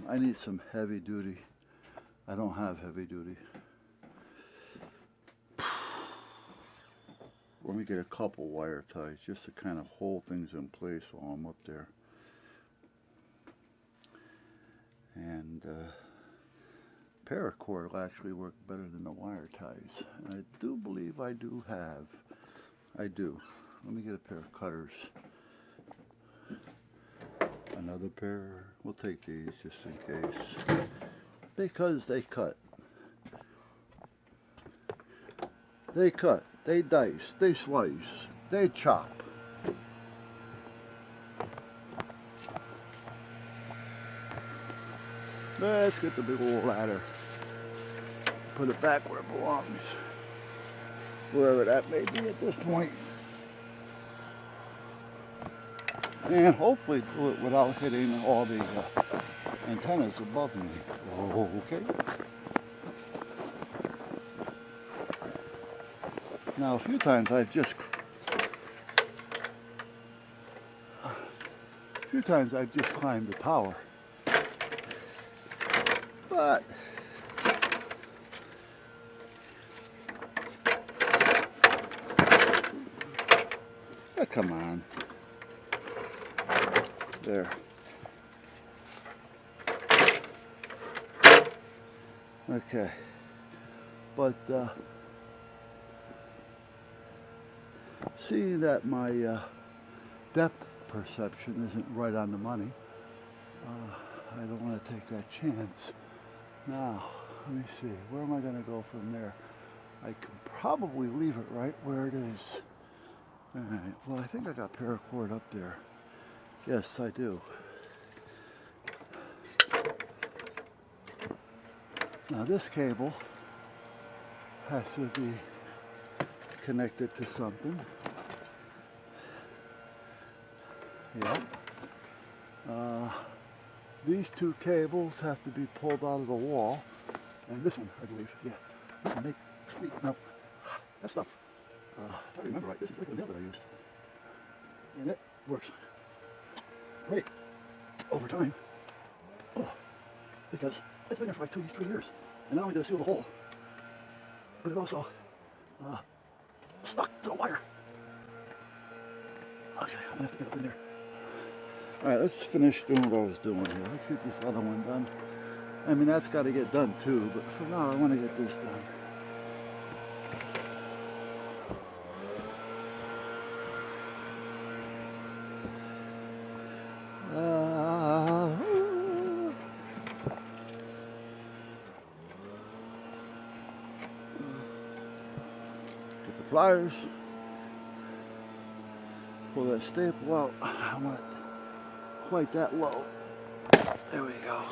I need some heavy duty. I don't have heavy duty. Let me get a couple wire ties just to kind of hold things in place while I'm up there. And paracord will actually work better than the wire ties. And I do believe I do have. I do. Let me get a pair of cutters. Another pair. We'll take these just in case. Because they cut. They cut. They dice. They slice. They chop. Let's get the big old ladder. Put it back where it belongs. Wherever that may be at this point. And hopefully do it without hitting all the antennas above me. Oh, okay. Now a few times I've just climbed the tower. But oh, come on. There. Okay. But seeing that my depth perception isn't right on the money, I don't want to take that chance. Now, let me see. Where am I going to go from there? I can probably leave it right where it is. Alright, well I think I got paracord up there. Yes, I do. Now this cable has to be connected to something. Yeah. These two cables have to be pulled out of the wall. And this one, I believe, yeah. This one, no, that stuff. If I remember right, this is like the nail that I used. And it works great over time. Oh, because it's been there for like 2-3 years. And not only did it seal the hole, but it also stuck to the wire. Okay, I'm gonna have to get up in there. Alright, let's finish doing what I was doing here. Let's get this other one done. I mean, that's got to get done too, but for now I want to get this done. Get the pliers. Pull that staple out. I want it quite that low. There we go.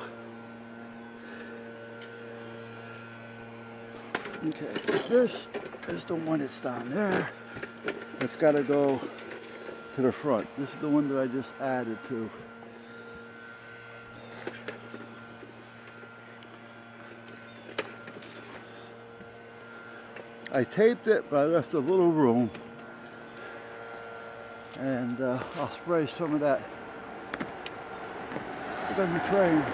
Okay, this is the one that's down there. It's got to go to the front. This is the one that I just added to. I taped it, but I left a little room. And I'll spray some of that on the train.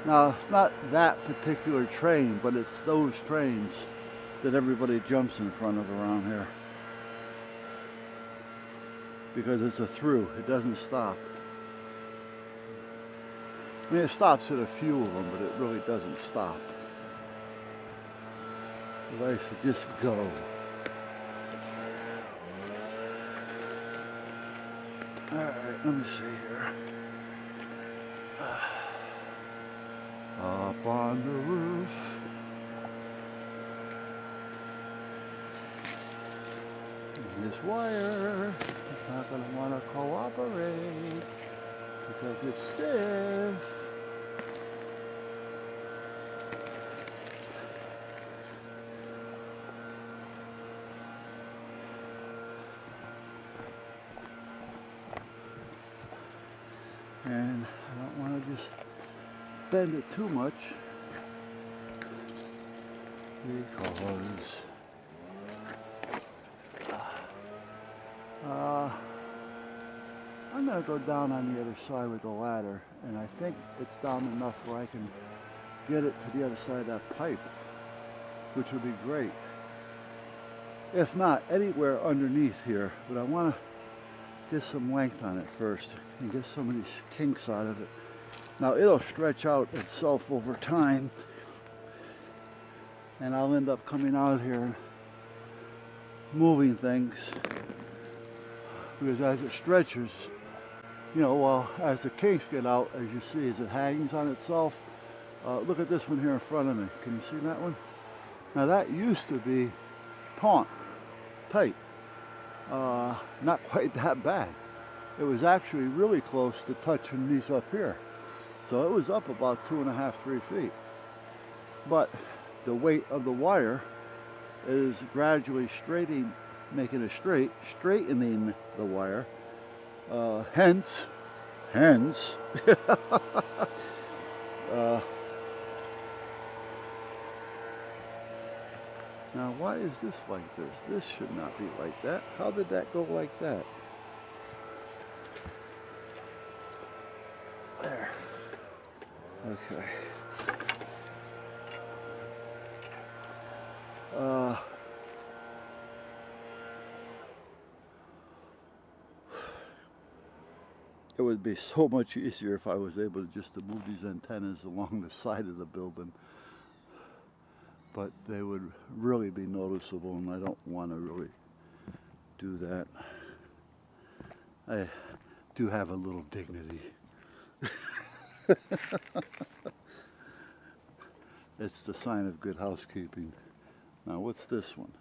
Now, it's not that particular train, but it's those trains that everybody jumps in front of around here. Because it's a through, it doesn't stop. I mean, it stops at a few of them, but it really doesn't stop. Life should just go. Alright, let me see here. Up on the roof. And this wire is not going to want to cooperate because it's stiff. And I don't want to just bend it too much because I'm going to go down on the other side with the ladder, and I think it's down enough where I can get it to the other side of that pipe, which would be great. If not, anywhere underneath here, but I want to get some length on it first and get some of these kinks out of it. Now it'll stretch out itself over time, and I'll end up coming out here and moving things, because as it stretches, you know, well, as the kinks get out, as you see, as it hangs on itself. Look at this one here in front of me. Can you see that one? Now that used to be taut, tight. Not quite that bad. It was actually really close to touching these up here. So it was up about 2.5, 3 feet. But the weight of the wire is gradually making it straight, straightening the wire. Hence, now why is this like this? This should not be like that. How did that go like that? There. Okay. It would be so much easier if I was able just to move these antennas along the side of the building, but they would really be noticeable, and I don't want to really do that. I do have a little dignity. It's the sign of good housekeeping. Now what's this one?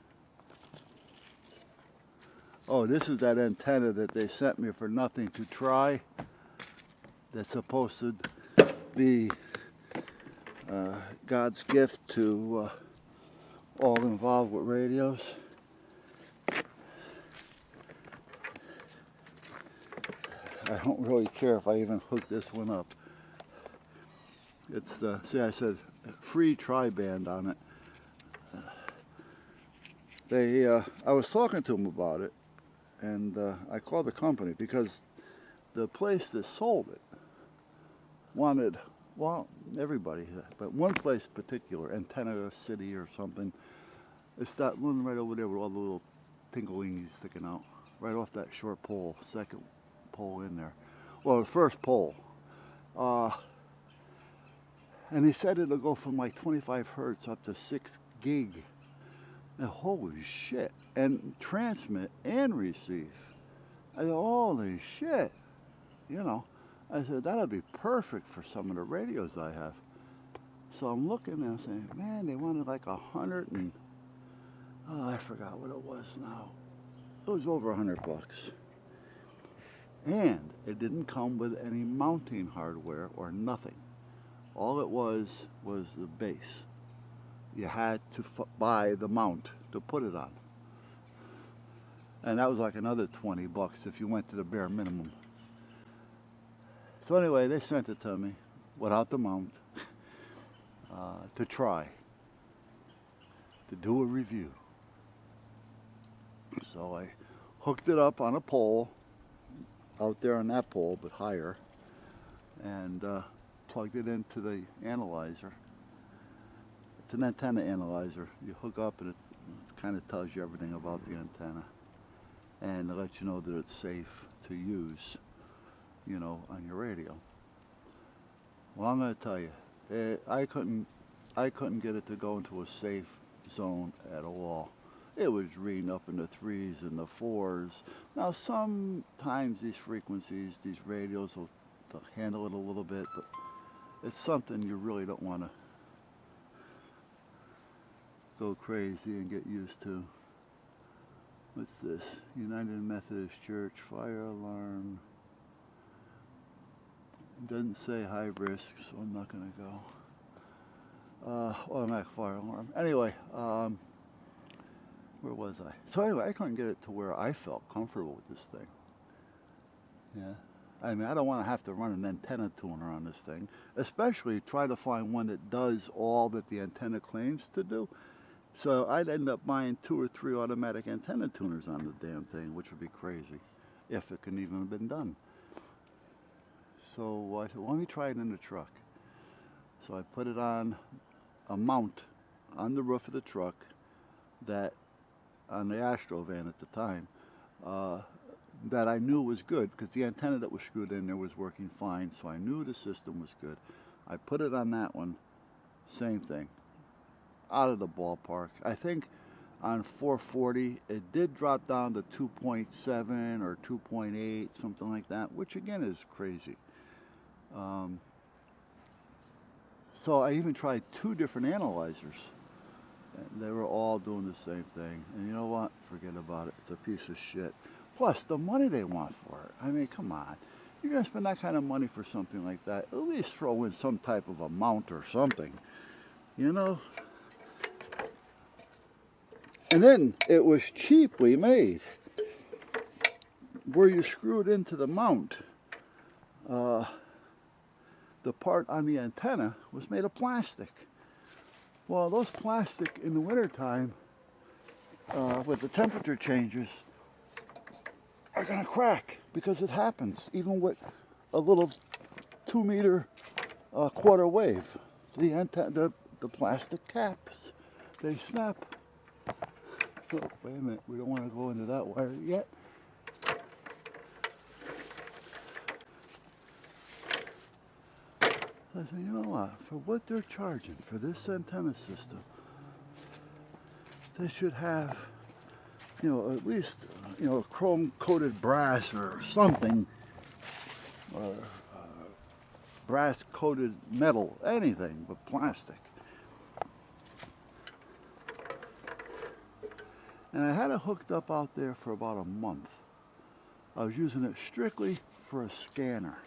Oh, this is that antenna that they sent me for nothing to try. That's supposed to be God's gift to all involved with radios. I don't really care if I even hook this one up. It's see, I said free tri-band on it. I was talking to them about it, and I called the company because the place that sold it wanted, well, everybody, but one place in particular, Antenna City or something. It's that one right over there with all the little tinglings sticking out, right off that short pole, second pole in there. Well, the first pole. And he said it'll go from like 25 hertz up to 6 gig. And holy shit. And transmit and receive. I said, holy shit. You know, I said, that'll be perfect for some of the radios I have. So I'm looking and I'm saying, man, they wanted like 100 and, oh, I forgot what it was now. It was over $100. And it didn't come with any mounting hardware or nothing. All it was the base. You had to buy the mount to put it on. And that was like another $20 if you went to the bare minimum. So anyway, they sent it to me without the mount to try, to do a review. So I hooked it up on a pole, out there on that pole, but higher, and plugged it into the analyzer. It's an antenna analyzer. You hook up and it kind of tells you everything about the antenna, and it lets you know that it's safe to use, you know, on your radio. Well, I'm going to tell you, I couldn't get it to go into a safe zone at all. It was reading up in the 3s and the 4s. Now sometimes these frequencies, these radios will handle it a little bit, but it's something you really don't want to go crazy and get used to. What's this? United Methodist Church fire alarm. It doesn't say high risk, so I'm not going to go. Automatic fire alarm. Anyway, where was I? So anyway, I couldn't get it to where I felt comfortable with this thing. Yeah. I mean, I don't want to have to run an antenna tuner on this thing, especially try to find one that does all that the antenna claims to do. So I'd end up buying 2 or 3 automatic antenna tuners on the damn thing, which would be crazy, if it can even have been done. So I said, well, let me try it in the truck. So I put it on a mount on the roof of the truck that on the Astro van at the time that I knew was good because the antenna that was screwed in there was working fine, so I knew the system was good. I put it on that one, same thing, out of the ballpark. I think on 440 it did drop down to 2.7 or 2.8, something like that, which again is crazy. So I even tried 2 different analyzers and they were all doing the same thing. And you know what? Forget about it. It's a piece of shit. Plus the money they want for it. I mean, come on. You're going to spend that kind of money for something like that. At least throw in some type of a mount or something. You know? And then it was cheaply made. Where you screwed into the mount, the part on the antenna was made of plastic. Well, those plastic in the wintertime, with the temperature changes, are going to crack because it happens, even with a little 2-meter quarter wave. The plastic caps, they snap. Oh, wait a minute, we don't want to go into that wire yet. I said, you know what, for what they're charging for this antenna system, they should have, you know, at least, you know, chrome coated brass or something, or brass coated metal, anything but plastic. And I had it hooked up out there for about a month. I was using it strictly for a scanner.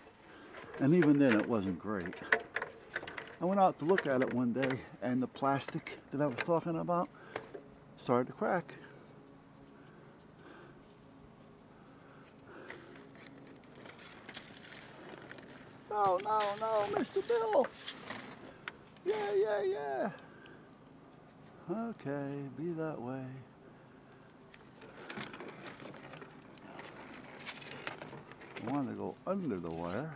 And even then it wasn't great. I went out to look at it one day and the plastic that I was talking about started to crack. No, no, no, Mr. Bill. Yeah. Okay, be that way. I wanted to go under the wire,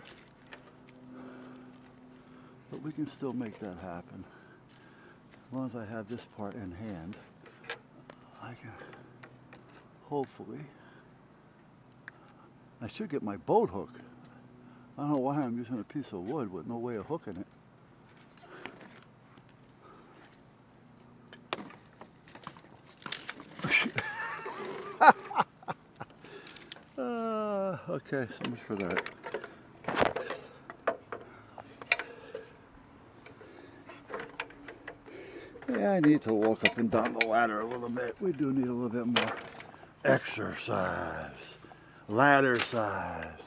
but we can still make that happen. As long as I have this part in hand, I can hopefully, I should get my boat hook. I don't know why I'm using a piece of wood with no way of hooking it. Okay, so much for that. Yeah, I need to walk up and down the ladder a little bit. We do need a little bit more exercise. Ladder size.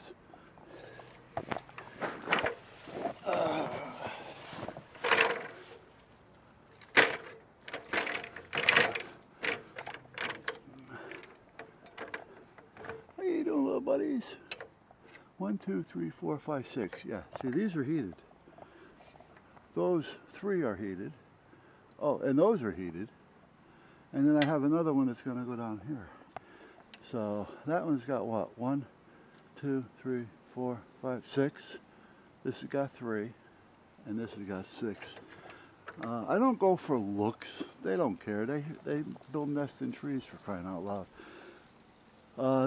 How you doing, little buddies? 1, 2, 3, 4, 5, 6. Yeah, see, these are heated. Those 3 are heated. Oh, and those are heated. And then I have another one that's going to go down here. So that one's got what? 1, 2, 3, 4, 5, 6. This has got 3. And this has got 6. I don't go for looks. They don't care. They build nests in trees, for crying out loud.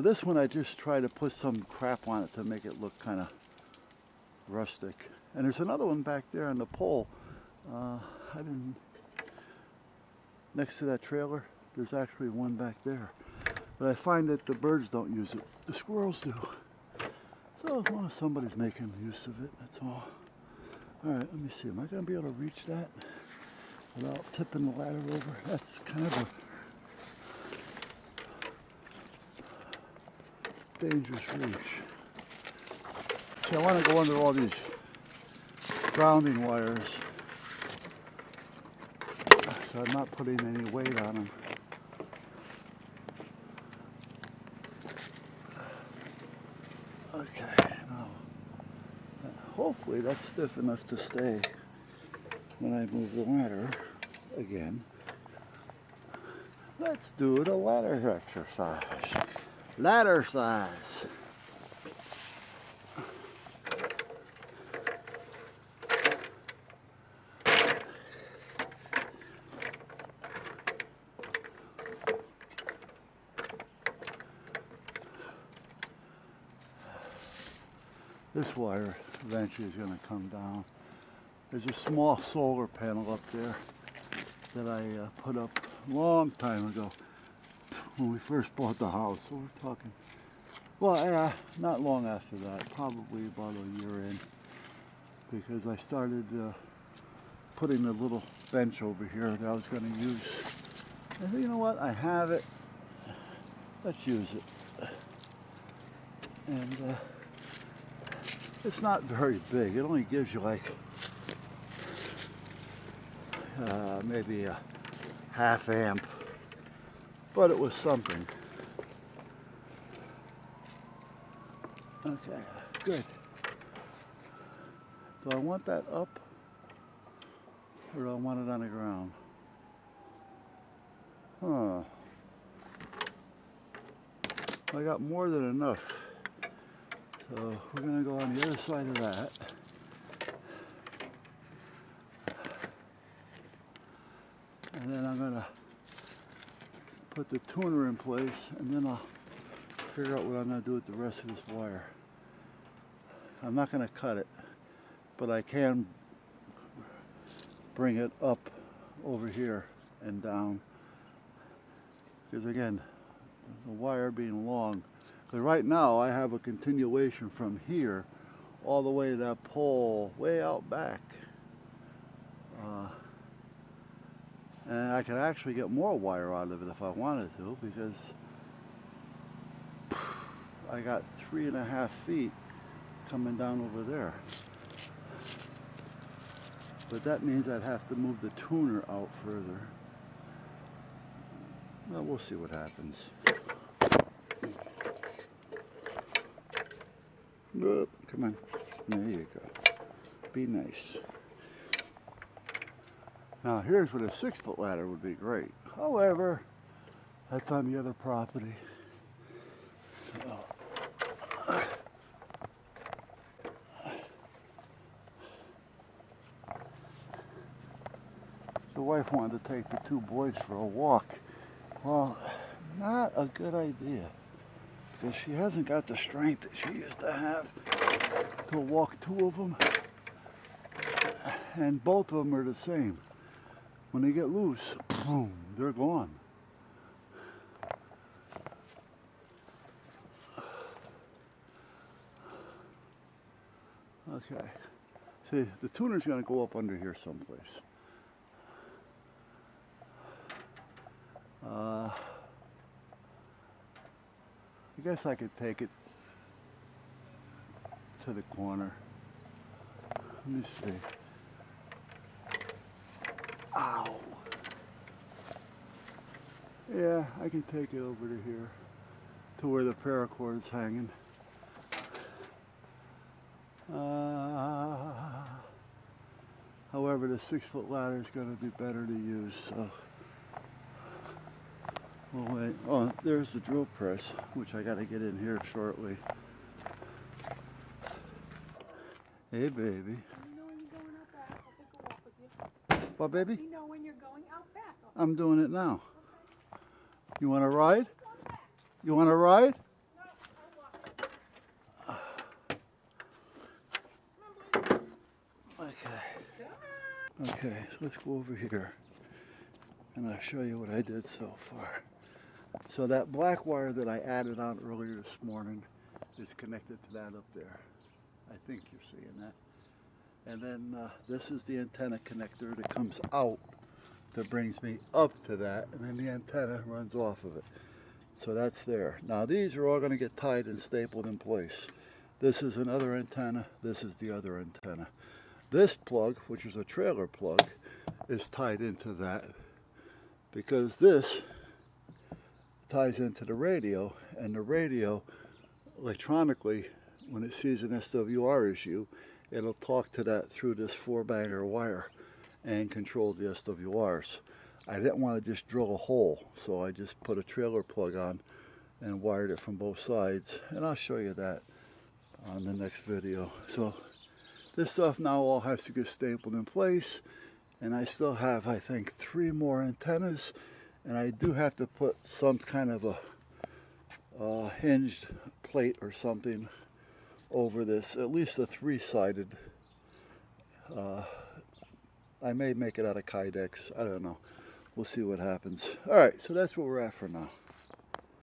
This one I just try to put some crap on it to make it look kind of rustic. And there's another one back there on the pole. Next to that trailer, there's actually one back there. But I find that the birds don't use it. The squirrels do. So as long as somebody's making use of it, that's all. All right, let me see. Am I going to be able to reach that without tipping the ladder over? That's kind of a dangerous reach. See, I want to go under all these grounding wires, so I'm not putting any weight on them. Okay, now hopefully that's stiff enough to stay when I move the ladder again. Let's do the ladder exercise. Ladder size. This wire eventually is going to come down. There's a small solar panel up there that I put up a long time ago when we first bought the house. So we're talking, well, not long after that, probably about a year in, because I started putting a little bench over here that I was going to use. I said, you know what, I have it, let's use it. And it's not very big. It only gives you like maybe a half amp, but it was something. Okay, good. Do I want that up, or do I want it on the ground? I got more than enough. So we're going to go on the other side of that. And then I'm going to put the tuner in place, and then I'll figure out what I'm going to do with the rest of this wire. I'm not going to cut it, but I can bring it up over here and down. Because again, the wire being long, because right now I have a continuation from here all the way to that pole way out back. And I could actually get more wire out of it if I wanted to, because I got 3.5 feet coming down over there. But that means I'd have to move the tuner out further. Well, we'll see what happens. Come on. There you go. Be nice. Now here's what a 6-foot ladder would be great. However, that's on the other property. The wife wanted to take the 2 boys for a walk. Well, not a good idea, because she hasn't got the strength that she used to have to walk 2 of them, and both of them are the same. When they get loose, boom, they're gone. Okay, see, the tuner's going to go up under here someplace. I guess I could take it to the corner. Let me see. Ow. Yeah, I can take it over to here, to where the paracord's hanging. However, the 6-foot ladder is going to be better to use, so we'll wait. Oh, there's the drill press, which I got to get in here shortly. Hey, baby. You know when you're going out back, I'll take a walk with you. What, baby? You know when you're going out back. I'm doing it now. Okay. You want to ride? You want to ride? No, I'll walk. Okay. Okay, so let's go over here, and I'll show you what I did so far. So that black wire that I added on earlier this morning is connected to that up there. I think you're seeing that. And then this is the antenna connector that comes out that brings me up to that, and then the antenna runs off of it. So that's there. Now these are all going to get tied and stapled in place. This is another antenna, this is the other antenna. This plug, which is a trailer plug, is tied into that because this ties into the radio, and the radio electronically, when it sees an SWR issue, it'll talk to that through this 4-banger wire and control the SWRs. I didn't want to just drill a hole, so I just put a trailer plug on and wired it from both sides, and I'll show you that on the next video. So this stuff now all has to get stapled in place, and I still have, I think, 3 more antennas, and I do have to put some kind of a hinged plate or something over this, at least a 3-sided. I may make it out of Kydex. I don't know. We'll see what happens. All right, so that's where we're at for now.